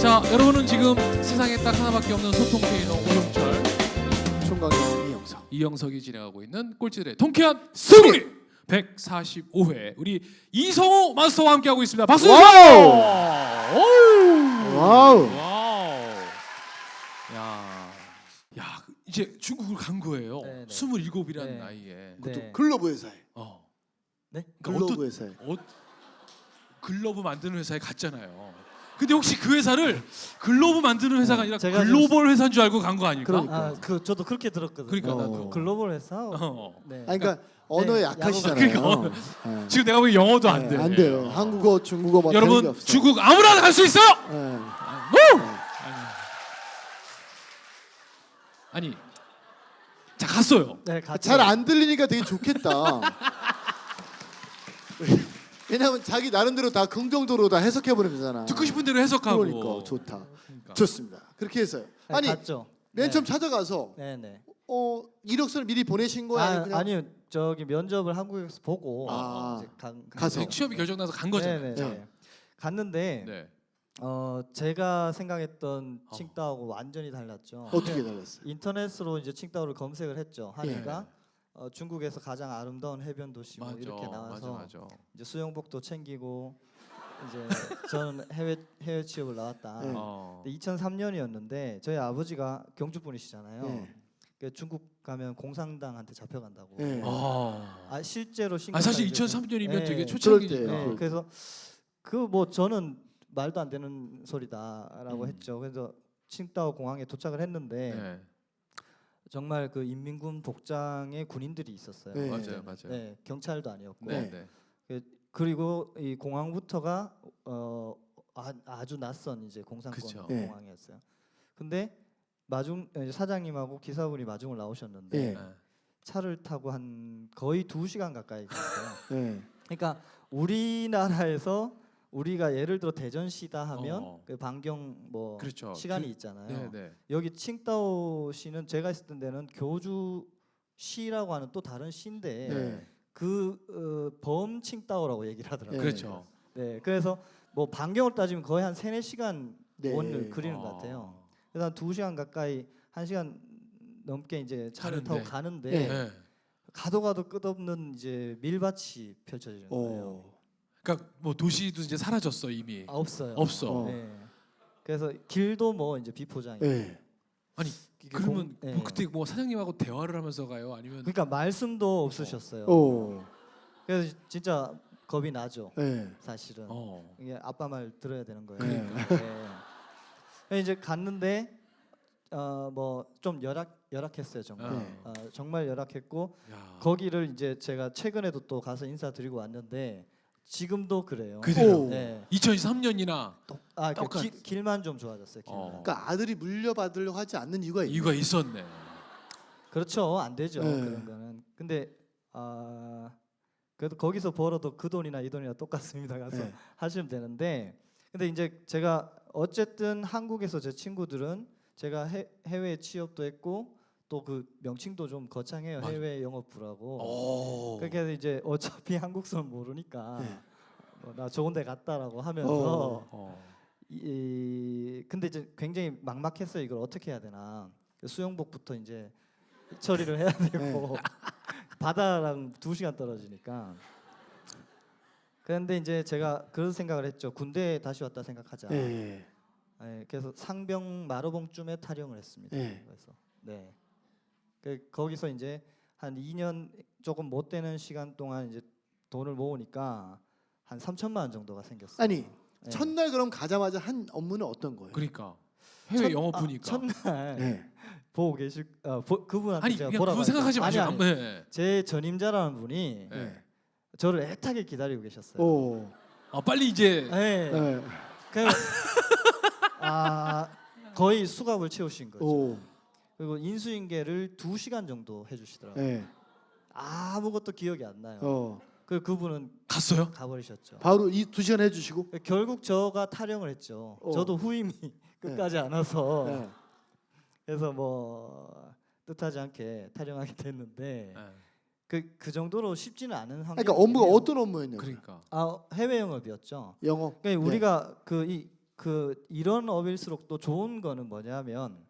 자, 여러분은 지금 세상에 딱 하나밖에 없는 소통 트레이너 오종철, 총각의 이영석. 이영석이 진행하고 있는 꼴찌들의 통쾌한 승리 145회 우리 이성호 마스터와 함께하고 있습니다. 박수 주세요. 와우. 와우. 야, 이제 중국을 간 거예요. 네네. 27이라는 네. 나이에. 그것도 네. 글로브 회사에. 네? 그러니까 글로브 회사에. 글러브 만드는 회사에 갔잖아요. 근데 혹시 그 회사를 글로브 만드는 회사가 아니라 제가 글로벌 회사인 줄 알고 간 거 아닐까? 그러니까. 저도 그렇게 들었거든요. 그러니까 나도. 글로벌 회사. 어. 네. 아니, 그러니까 언어에 네, 약하시잖아요. 그러니까 네. 지금 내가 보기 영어도 안 돼. 안 돼요. 한국어, 중국어 뭐 다른 게 여러분 없어. 중국 아무나 갈 수 있어요. 네. 아니, 자 갔어요. 네, 같이. 잘 안 들리니까 되게 좋겠다. 왜냐면 자기 나름대로 다 긍정적으로 다 해석해 버리면 되잖아. 듣고 싶은 대로 해석하고. 그러니까 좋다. 그러니까. 좋습니다. 그렇게 해서요. 네, 아니 갔죠. 맨 처음 찾아가서 네, 네. 이력서를 미리 보내신 거야? 아니면 그냥 아니요. 저기 면접을 한국에서 보고 아, 이제 가서. 취업이 결정나서 간 거잖아요. 네, 네, 자. 네. 갔는데 네. 제가 생각했던 칭따오하고 완전히 달랐죠. 어떻게 달랐어요? 인터넷으로 이제 칭따오를 검색을 했죠. 하니까 예. 중국에서 가장 아름다운 해변 도시 뭐 맞아. 이렇게 나와서 맞아. 이제 수영복도 챙기고 이제 저는 해외 취업을 나왔다. 네. 2003년이었는데 저희 아버지가 경주 분이시잖아요. 네. 그 중국 가면 공산당한테 잡혀간다고. 네. 실제로 사실 심각하게 2003년이면 되게 네. 초창기니까. 그럴 때요. 네, 그래서 그 뭐 저는 말도 안 되는 소리다라고 음. 했죠. 그래서 칭다오 공항에 도착을 했는데 네. 정말 그 인민군 복장의 군인들이 있었어요. 네. 맞아요. 네, 경찰도 아니었고. 네. 네. 그리고 이 공항부터가 아주 낯선 이제 공산권 그쵸. 네. 공항이었어요. 근데 사장님하고 기사분이 마중을 나오셨는데 네. 네. 차를 타고 한 거의 2시간 가까이 갔어요. 네. 그러니까 우리나라에서 우리가 예를 들어 대전시다 하면 어. 그 반경 뭐 그렇죠. 시간이 있잖아요. 네, 네. 여기 칭다오시는 제가 있었던 데는 교주시라고 하는 또 다른 시인데 네. 범칭다오라고 얘기를 하더라고요. 네. 그렇죠. 네, 그래서 뭐 반경을 따지면 거의 한 3-4시간 네. 원을 그리는 것 같아요. 그래서 한 2시간 가까이 1시간 넘게 이제 차를 타고 가는데 네. 네. 가도 끝없는 이제 밀밭이 펼쳐지는 거예요. 그러니까 뭐 도시도 이제 사라졌어 이미. 없어요. 없어. 네. 그래서 길도 뭐 이제 비포장이. 네. 아니 이게 그러면 네. 뭐 그때 뭐 사장님하고 대화를 하면서 가요? 아니면 그러니까 말씀도 없으셨어요. 오. 그래서 진짜 겁이 나죠. 네. 사실은 어. 이게 아빠 말 들어야 되는 거예요. 그러니까. 네. 이제 갔는데 뭐 좀 열악했어요 정말. 네. 정말 열악했고 야. 거기를 이제 제가 최근에도 또 가서 인사드리고 왔는데 지금도 그래요. 그대로. 네. 2003년이나 똑같- 길만 좀 좋아졌어요. 길만. 어. 그러니까 아들이 물려받으려고 하지 않는 이유가 있네. 이유가 있었네. 그렇죠. 안 되죠. 네. 그런 거는. 근데 그래도 거기서 벌어도 그 돈이나 이 돈이나 똑같습니다. 가서 네. 하시면 되는데 근데 이제 제가 어쨌든 한국에서 제 친구들은 제가 해외 취업도 했고 또 그 명칭도 좀 거창해요. 맞아. 해외 영업부라고. 오. 그렇게 해서 이제 어차피 한국서는 모르니까 네. 나 좋은 데 갔다라고 하면서 어. 근데 이제 굉장히 막막했어요. 이걸 어떻게 해야 되나. 수영복부터 이제 처리를 해야 되고 바다랑 2시간 떨어지니까. 그런데 이제 제가 그런 생각을 했죠. 군대에 다시 왔다 생각하자. 네. 네, 그래서 상병 마로봉쯤에 탈영을 했습니다. 네. 그래서 네. 거기서 이제 한 2년 조금 못 되는 시간 동안 이제 돈을 모으니까 한 3천만 원 정도가 생겼어요. 아니 네. 첫날 그럼 가자마자 한 업무는 어떤 거예요? 그러니까 해외 영어 보니까. 첫날 네. 보고 계실 그분한테 아니 제가 그냥 보라고 그거 생각하지 마시고 아니, 한번 해. 제 전임자라는 분이 네. 저를 애타게 기다리고 계셨어요. 오. 빨리 이제 네. 네. 거의 수갑을 채우신 거죠. 오. 그리고 인수인계를 2시간 정도 해주시더라고요. 네. 아무것도 기억이 안 나요. 그분은 갔어요? 가버리셨죠. 바로 이 2시간 해주시고. 결국 저가 탈영을 했죠. 저도 후임이 끝까지 안 와서 네. 그래서 뭐 뜻하지 않게 탈영하게 됐는데 네. 그 정도로 쉽지는 않은 환경. 그러니까 업무가 어떤 업무였냐고. 그러니까. 해외 영업이었죠. 영업. 그러니까 네. 우리가 이 그 이런 업일수록 또 좋은 거는 뭐냐면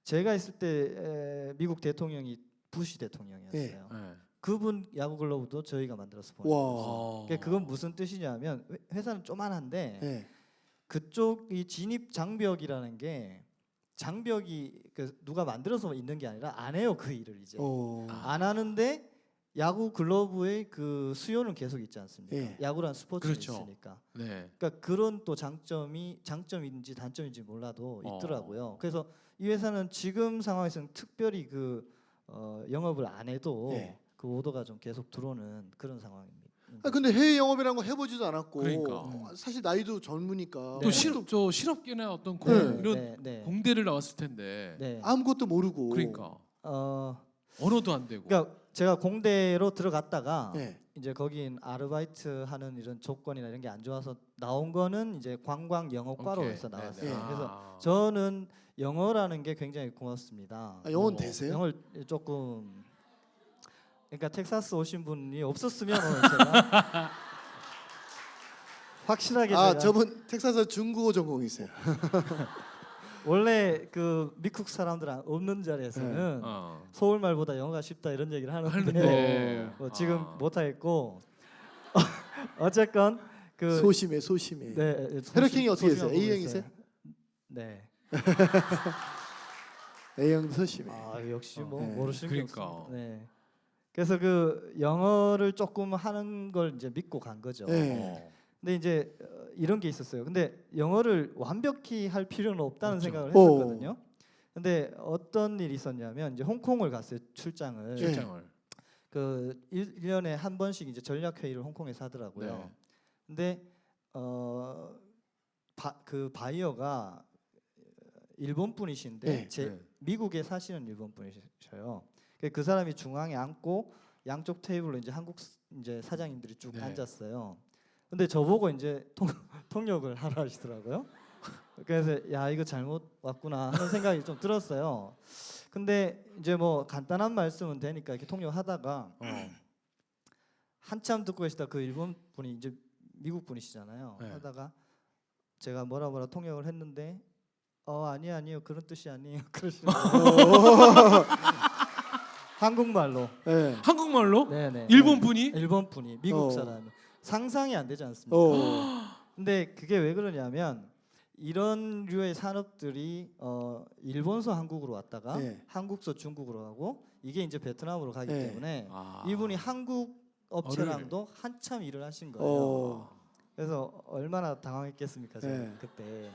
제가 있을 때 미국 대통령이 부시 대통령이었어요. 네. 그분 야구 글러브도 저희가 만들어서 와. 보냈어요. 그러니까 그건 무슨 뜻이냐면 회사는 조만한데 네. 그쪽이 진입 장벽이라는 게 장벽이 그 누가 만들어서 있는 게 아니라 안 해요 그 일을 이제 안 하는데 야구 글러브의 그 수요는 계속 있지 않습니까? 예. 야구란 스포츠가 그렇죠. 있으니까. 네. 그러니까 그런 또 장점인지 단점인지 몰라도 있더라고요. 그래서 이 회사는 지금 상황에서는 특별히 그 영업을 안 해도 예. 그 오더가 좀 계속 들어오는 그런 상황입니다. 근데 해외 영업이라는 거 해보지도 않았고 그러니까. 사실 나이도 젊으니까 또 네. 실업계나 어떤 네. 공대를 나왔을 텐데 네. 아무것도 모르고 그러니까 언어도 안 되고 그러니까 제가 공대로 들어갔다가 네. 이제 거긴 아르바이트 하는 이런 조건이나 이런 게 안 좋아서 나온 거는 이제 관광 영어과로 오케이. 해서 나왔어요. 네네. 그래서 저는 영어라는 게 굉장히 고맙습니다. 영어는 되세요? 영어를 조금 그러니까 텍사스 오신 분이 없었으면 제가 확실하게 제가 저분 텍사스 중국어 전공이세요. 원래 그 미국 사람들 없는 자리에서는 서울 말보다 영어가 쉽다 이런 얘기를 하는데 지금 못 하겠고 어쨌건 그 소심해. 네, 혈액형이 어떻게 되세요? 소심하고 A형이세요? 있어요. 네. A형도 소심해. 역시 뭐 네. 모르시는 게 그러니까. 없습니다. 네. 그래서 그 영어를 조금 하는 걸 이제 믿고 간 거죠. 네. 근데 이제 이런 게 있었어요. 근데 영어를 완벽히 할 필요는 없다는 그렇죠. 생각을 했었거든요. 근데 어떤 일이 있었냐면 이제 홍콩을 갔어요. 출장을. 그 1년에 한 번씩 이제 전략 회의를 홍콩에서 하더라고요. 네. 근데 그 바이어가 일본 분이신데 네. 미국에 사시는 일본 분이셔요. 그 사람이 중앙에 앉고 양쪽 테이블로 이제 한국 이제 사장님들이 쭉 네. 앉았어요. 근데 저보고 이제 통역을 하라 하시더라고요. 그래서 야 이거 잘못 왔구나 하는 생각이 좀 들었어요. 근데 이제 뭐 간단한 말씀은 되니까 이렇게 통역하다가 한참 듣고 계시다 그 일본 분이 이제 미국 분이시잖아요. 네. 하다가 제가 뭐라 통역을 했는데 아니요 그런 뜻이 아니에요 그러시는 거예요. 한국말로. 네. 한국말로? 네네. 일본 분이? 일본 분이 미국 사람이 상상이 안 되지 않습니까? 근데 그게 왜 그러냐면 이런 류의 산업들이 일본서 한국으로 왔다가 네. 한국서 중국으로 가고 이게 이제 베트남으로 가기 네. 때문에 이분이 한국 업체랑도 한참 일을 하신 거예요. 그래서 얼마나 당황했겠습니까 제가 네. 그때.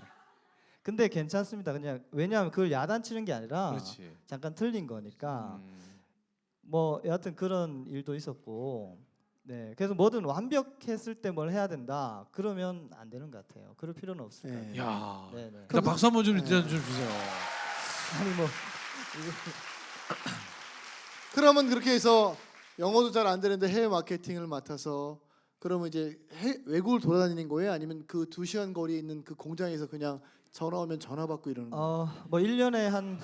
근데 괜찮습니다. 그냥 왜냐하면 그걸 야단치는 게 아니라 그렇지. 잠깐 틀린 거니까 뭐 여하튼 그런 일도 있었고 네 그래서 뭐든 완벽했을 때 뭘 해야 된다 그러면 안 되는 것 같아요. 그럴 필요는 없을 것 네. 같아요. 야. 네네. 일단 박수 한번 좀 네. 일단 좀 주세요. 아니 뭐 그러면 그렇게 해서 영어도 잘 안 되는데 해외 마케팅을 맡아서 그러면 이제 외국을 돌아다니는 거예요? 아니면 그 2시간 거리에 있는 그 공장에서 그냥 전화 오면 전화 받고 이러는 거예요? 뭐 1년에 한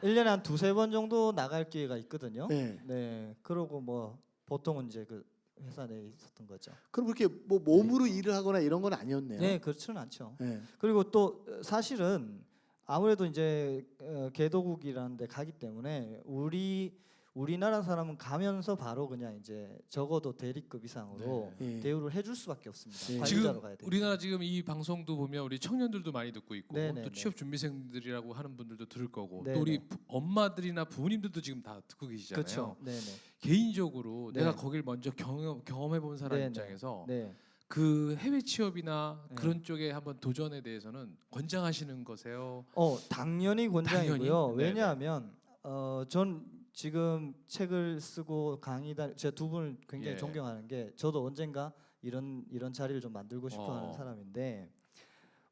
2-3번 정도 나갈 기회가 있거든요. 네. 네. 그러고 뭐 보통은 이제 그 회사 내에 있었던 거죠. 그럼 그렇게 뭐 몸으로 일을 하거나 이런 건 아니었네요. 네, 그렇지는 않죠. 네. 그리고 또 사실은 아무래도 이제 개도국이라는 데 가기 때문에 우리나라 사람은 가면서 바로 그냥 이제 적어도 대리급 이상으로 네. 대우를 해줄 수밖에 없습니다. 네. 관리자로 지금 가야 돼요. 우리나라 지금 이 방송도 보면 우리 청년들도 많이 듣고 있고 네네네. 또 취업 준비생들이라고 하는 분들도 들을 거고 네네. 또 우리 엄마들이나 부모님들도 지금 다 듣고 계시잖아요. 그렇죠. 네네. 개인적으로 네. 내가 거길 먼저 경험해 본 사람 네네. 입장에서 네. 그 해외 취업이나 네. 그런 쪽에 한번 도전에 대해서는 권장하시는 거세요? 당연히 권장이고요. 당연히? 네네. 왜냐하면 전 지금 책을 쓰고 강의다 제가 두 분을 굉장히 예. 존경하는 게 저도 언젠가 이런 자리를 좀 만들고 싶어하는 어. 사람인데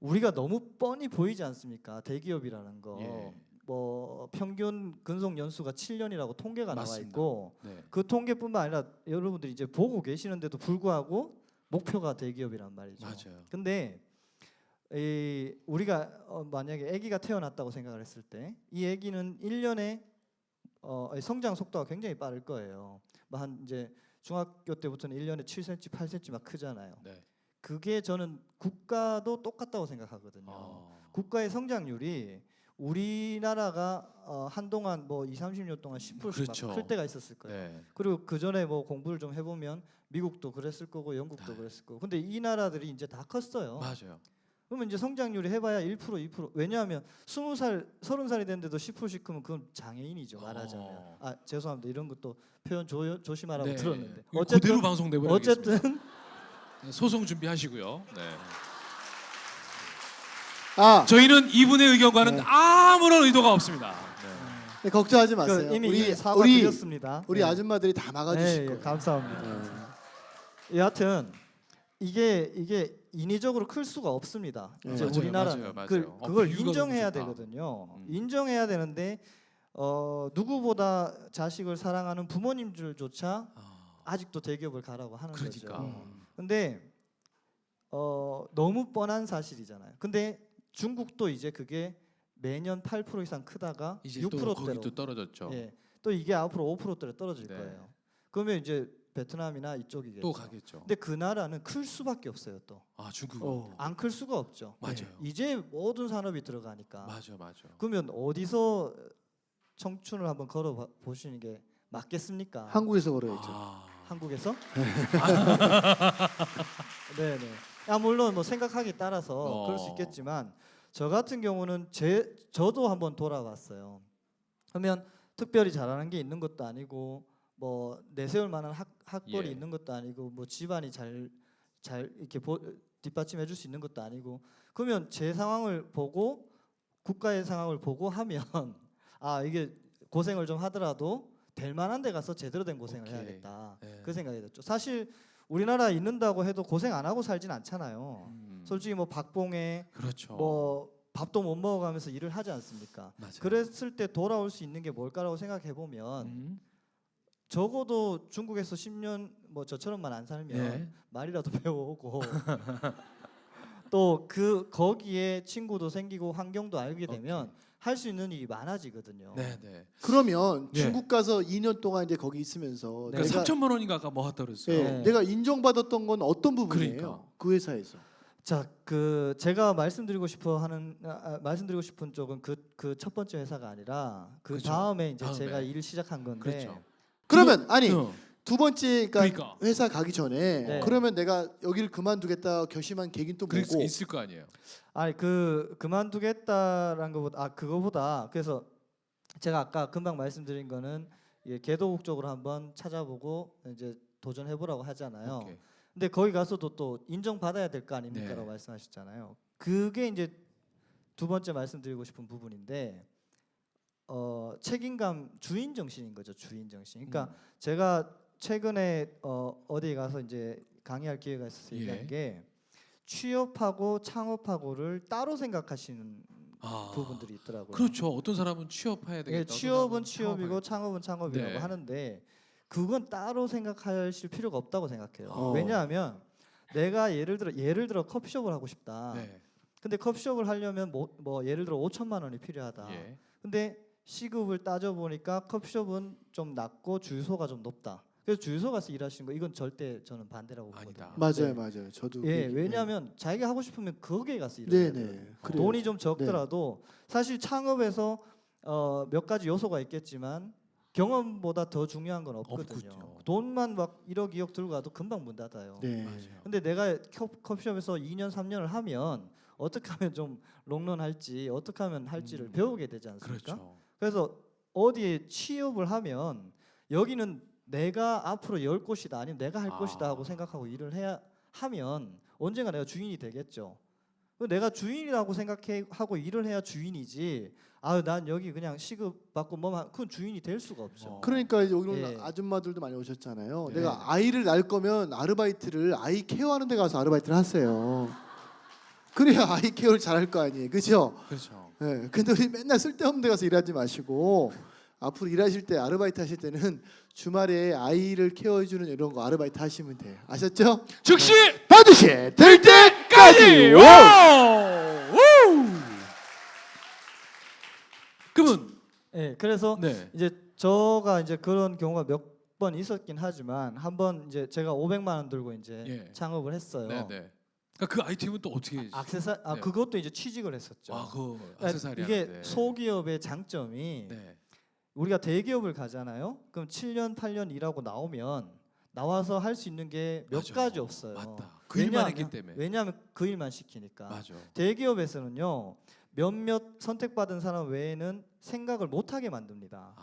우리가 너무 뻔히 보이지 않습니까? 대기업이라는 거. 예. 뭐 평균 근속 연수가 7년이라고 통계가 나와 맞습니다. 있고 네. 그 통계뿐만 아니라 여러분들이 이제 보고 계시는데도 불구하고 목표가 대기업이란 말이죠. 맞아요. 근데 우리가 만약에 아기가 태어났다고 생각을 했을 때 이 아기는 1년에 성장 속도가 굉장히 빠를 거예요. 뭐 한 이제 중학교 때부터는 1년에 7cm, 8cm 막 크잖아요. 네. 그게 저는 국가도 똑같다고 생각하거든요. 국가의 성장률이 우리나라가 한동안 뭐 2, 30년 동안 10%씩 그렇죠. 막 클 때가 있었을 거예요. 네. 그리고 그 전에 뭐 공부를 좀 해보면 미국도 그랬을 거고 영국도 그랬을 거고. 근데 이 나라들이 이제 다 컸어요. 맞아요. 그러면 이제 성장률이 해봐야 1%, 2%. 왜냐하면 20살, 30살이 됐는데도 10%씩 크면 그건 장애인이죠. 말하자면. 아 죄송합니다. 이런 것도 표현 조심하라고 네. 들었는데. 이거 그대로 방송돼버리겠습니다. 어쨌든 소송 준비하시고요. 네. 아, 저희는 이분의 의견과는 네. 아무런 의도가 없습니다. 네, 걱정하지 마세요. 그 이미 우리 사과 우리 드렸습니다. 우리 네. 아줌마들이 다 막아주실 네, 거예요. 감사합니다. 여하튼 이게 인위적으로 클 수가 없습니다. 네. 이제 맞아요, 우리나라는 맞아요. 그걸 비유가 인정해야 너무 좋다. 되거든요. 인정해야 되는데 누구보다 자식을 사랑하는 부모님들조차 아직도 대기업을 가라고 하는 그러니까. 거죠. 근데 너무 뻔한 사실이잖아요. 근데 중국도 이제 그게 매년 8% 이상 크다가 이제 또 6%대로 거기 또 떨어졌죠. 예, 또 이게 앞으로 5%대로 떨어질 네. 거예요. 그러면 이제 베트남이나 이쪽이겠죠. 또 가겠죠. 근데 그 나라는 클 수밖에 없어요. 또 아 중국. 안 클 수가 없죠. 맞아요. 이제 모든 산업이 들어가니까. 맞아. 그러면 어디서 청춘을 한번 걸어 보시는 게 맞겠습니까? 한국에서 걸어야죠. 한국에서? 네네. 아 물론 뭐 생각하기에 따라서 그럴 수 있겠지만 저 같은 경우는 저도 한번 돌아봤어요. 그러면 특별히 잘하는 게 있는 것도 아니고 뭐 내세울 만한 학벌이 예. 있는 것도 아니고 뭐 집안이 잘 이렇게 뒷받침해 줄 수 있는 것도 아니고 그러면 제 상황을 보고 국가의 상황을 보고 하면 아 이게 고생을 좀 하더라도 될 만한 데 가서 제대로 된 고생을 오케이. 해야겠다. 네. 그 생각이 들었죠. 사실 우리나라에 있는다고 해도 고생 안 하고 살진 않잖아요. 솔직히 뭐 박봉에 그렇죠. 뭐 밥도 못 먹어가면서 일을 하지 않습니까? 맞아요. 그랬을 때 돌아올 수 있는 게 뭘까라고 생각해 보면 적어도 중국에서 10년 뭐 저처럼만 안 살면 예. 말이라도 배워오고 또 거기에 친구도 생기고 환경도 알게 되면 할 수 있는 일이 많아지거든요. 네네. 그러면 예. 중국 가서 2년 동안 이제 거기 있으면서 네. 그러니까 3천만 원인가 아까 뭐 하다 그랬어요. 예, 네. 내가 인정받았던 건 어떤 부분이에요? 그러니까. 그 회사에서. 자, 제가 말씀드리고 싶은 쪽은 그 첫 번째 회사가 아니라 그 그렇죠. 다음에 이제 다음에. 제가 일을 시작한 건데 그렇죠. 그러면 아니 어. 두 번째 그러니까. 회사 가기 전에 네. 그러면 내가 여기를 그만두겠다 결심한 계기는 또 그럴 뭐고? 수 있을 거 아니에요. 아니 그만두겠다라는 그거보다 그래서 제가 아까 금방 말씀드린 거는 개도국 쪽으로 한번 찾아보고 이제 도전해 보라고 하잖아요. 오케이. 근데 거기 가서도 또 인정받아야 될 거 아닙니까라고 네. 말씀하셨잖아요. 그게 이제 두 번째 말씀드리고 싶은 부분인데 책임감 주인 정신인 거죠. 주인 정신. 그러니까 제가 최근에 어디 가서 이제 강의할 기회가 있어서 예. 얘기한 게 취업하고 창업하고를 따로 생각하시는 부분들이 있더라고요. 그렇죠. 어떤 사람은 취업해야 되겠다. 예, 어떤 취업은 사람은 취업이고 창업해야겠다. 창업은 창업이라고 네. 하는데 그건 따로 생각하실 필요가 없다고 생각해요. 어. 왜냐하면 내가 예를 들어 커피숍을 하고 싶다. 네. 근데 커피숍을 하려면 뭐 예를 들어 5천만 원이 필요하다. 예. 근데 시급을 따져 보니까 커피숍은 좀 낮고 주유소가 좀 높다. 그래서 주유소 가서 일하시는 거 이건 절대 저는 반대라고 보거든요. 아니다. 맞아요, 네. 맞아요. 저도 예, 그- 왜냐하면 자기가 하고 싶으면 거기에 가서 네, 일해야 돼요. 네. 그래요. 돈이 좀 적더라도 사실 창업에서 몇 가지 요소가 있겠지만 경험보다 더 중요한 건 없거든요. 없군요. 돈만 막 1억 2억 들고 가도 금방 문 닫아요. 네. 맞아요. 근데 내가 커피숍에서 2년 3년을 하면 어떻게 하면 좀 롱런할지 어떻게 하면 할지를 배우게 되지 않습니까? 그렇죠. 그래서 어디에 취업을 하면 여기는 내가 앞으로 열 곳이다 아니면 내가 할 곳이다 하고 생각하고 일을 해야 하면 언젠가 내가 주인이 되겠죠. 내가 주인이라고 생각하고 일을 해야 주인이지. 난 여기 그냥 시급 받고 뭐만 그건 주인이 될 수가 없죠. 그러니까 이제 여기 예. 아줌마들도 많이 오셨잖아요. 네. 내가 아이를 낳을 거면 아르바이트를 아이 케어하는 데 가서 아르바이트를 하세요. 그래야 아이 케어를 잘할 거 아니에요, 그렇죠? 그렇죠. 예. 근데 우리 맨날 쓸데없는 데 가서 일하지 마시고 앞으로 일하실 때 아르바이트 하실 때는 주말에 아이를 케어해주는 이런 거 아르바이트 하시면 돼요. 아셨죠? 즉시 반드시 될 때까지. 와우! 우! 그러면 예, 그래서 네. 이제 저가 이제 그런 경우가 몇 번 있었긴 하지만 한 번 이제 제가 500만 원 들고 이제 예. 창업을 했어요. 네, 네. 그러니까 그 아이템은 또 어떻게? 네. 그것도 이제 취직을 했었죠. 그 그러니까 액세서리 이게 하는데. 소기업의 장점이 네. 우리가 대기업을 가잖아요. 그럼 7년 8년 일하고 나와서 할 수 있는 게 몇 맞아. 가지 없어요. 맞다. 그 일만 했기 때문에. 왜냐하면 그 일만 시키니까. 맞아. 대기업에서는요. 몇몇 선택받은 사람 외에는 생각을 못하게 만듭니다.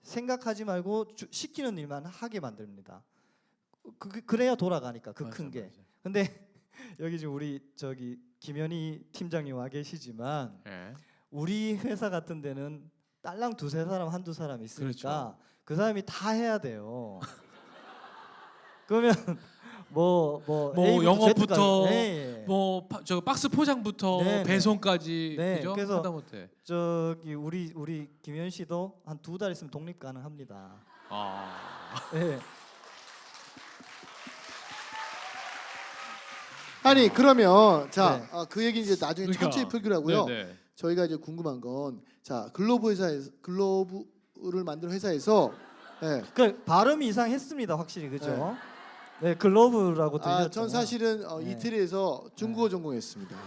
생각하지 말고 시키는 일만 하게 만듭니다. 그래야 돌아가니까 그 큰 게. 근데 여기 지금 우리 저기 김현희 팀장님 와 계시지만 네. 우리 회사 같은 데는 딸랑 두세 사람 한두 사람 있으니까 그렇죠. 그 사람이 다 해야 돼요. 그러면 뭐 A부터 영업부터 Z까지. 네. 저 박스 포장부터 네, 네. 배송까지 네, 그죠? 그래서 하다못해. 저기 우리 김현 씨도 한 2달 있으면 독립 가능합니다. 네. 아니 그러면 자 네. 그 얘기 이제 나중에 그러니까. 천천히 풀기로 하고요. 네, 네. 저희가 이제 궁금한 건 자 글로브를 만든 회사에서 네. 그 발음이 이상했습니다, 확실히 그죠? 네, 글로브라고 들렸죠. 전 사실은 네. 이태리에서 중국어 전공했습니다.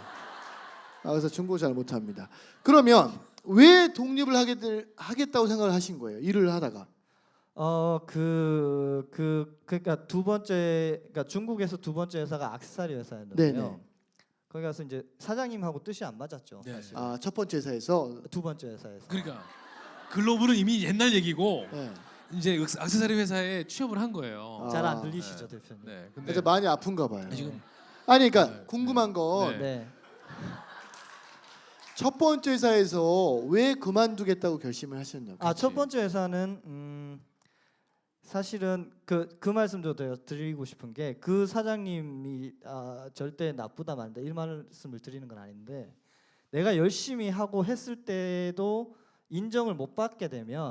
그래서 중국어 잘 못합니다. 그러면 왜 독립을 하겠다고 생각을 하신 거예요? 일을 하다가. 그러니까 그러니까 중국에서 두 번째 회사가 액세서리 회사였는데요. 네네. 거기 가서 이제 사장님하고 뜻이 안 맞았죠. 네. 사실. 첫 번째 회사에서. 두 번째 회사에서. 그러니까 글로브는 이미 옛날 얘기고 네. 이제 액세서리 회사에 취업을 한 거예요. 아. 잘 안 들리시죠, 대표님? 네. 근데 그래서 많이 아픈가 봐요. 지금 아니 그러니까 네. 궁금한 건 네. 첫 번째 회사에서 왜 그만두겠다고 결심을 하셨냐고. 첫 번째 회사는 사실은 그 말씀도 드리고 싶은 게 그 사장님이 절대 나쁘다 말인데 이 말씀을 드리는 건 아닌데 내가 열심히 하고 했을 때도 인정을 못 받게 되면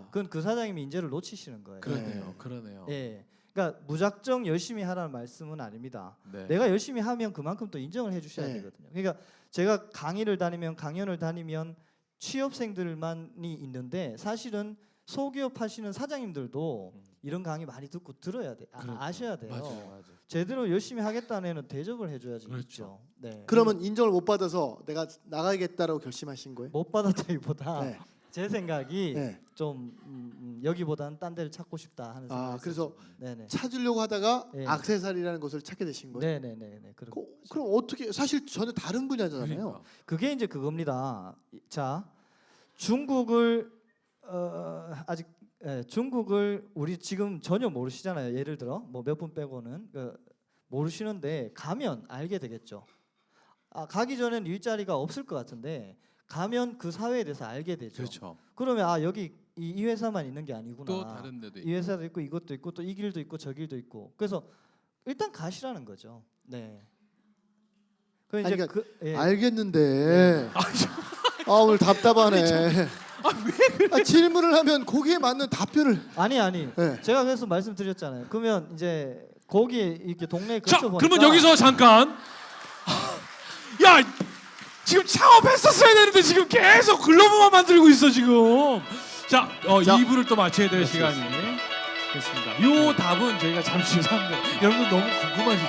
그건 그 사장님이 인재를 놓치시는 거예요. 그러네요. 그러네요. 예. 그러니까 무작정 열심히 하라는 말씀은 아닙니다. 네. 내가 열심히 하면 그만큼 또 인정을 해주셔야 네. 되거든요. 그러니까 제가 강연을 다니면 취업생들만이 있는데 사실은 소기업 하시는 사장님들도 이런 강의 많이 듣고 들어야 돼. 그렇죠. 아셔야 돼요. 맞아요. 제대로 열심히 하겠다는 애는 대접을 해줘야지. 그렇죠. 있죠. 네. 그러면 인정을 못 받아서 내가 나가겠다라고 결심하신 거예요? 못 받았다기보다 네. 제 생각이 네. 좀 여기보다는 딴 데를 찾고 싶다 하는 생각이 그래서 있었죠. 네네. 찾으려고 하다가 네. 액세서리라는 것을 찾게 되신 거예요? 네네네. 그럼 어떻게 사실 전혀 다른 분야잖아요. 그러니까. 그게 이제 그겁니다. 자, 중국을 중국을 우리 지금 전혀 모르시잖아요. 예를 들어 뭐 몇 분 빼고는 모르시는데 가면 알게 되겠죠. 가기 전엔 일자리가 없을 것 같은데 가면 그 사회에 대해서 알게 되죠. 그렇죠. 그러면 여기 이 회사만 있는 게 아니구나. 또 다른 데도 이 회사도 있고 이것도 있고 또 이 길도 있고 저 길도 있고. 그래서 일단 가시라는 거죠. 네. 그 이제 그러니까 예. 알겠는데 오늘 답답하네. 왜 그래? 질문을 하면 거기에 맞는 답변을. 아니 네. 제가 그래서 말씀드렸잖아요. 그러면 이제 거기에 이렇게 동네에 자, 근처 보니까 그러면 여기서 잠깐. 야, 지금 창업했었어야 되는데 지금 계속 글로브만 만들고 있어 지금. 자, 2부를 또 마쳐야 될 시간이 됐습니다. 요 답은 저희가 잠시 후 3부. 여러분 너무 궁금하시죠?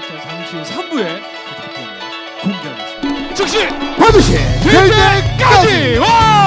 자, 잠시 후 3부에 그 답변을 공개하겠습니다. 즉시 반드시 될 때까지 와!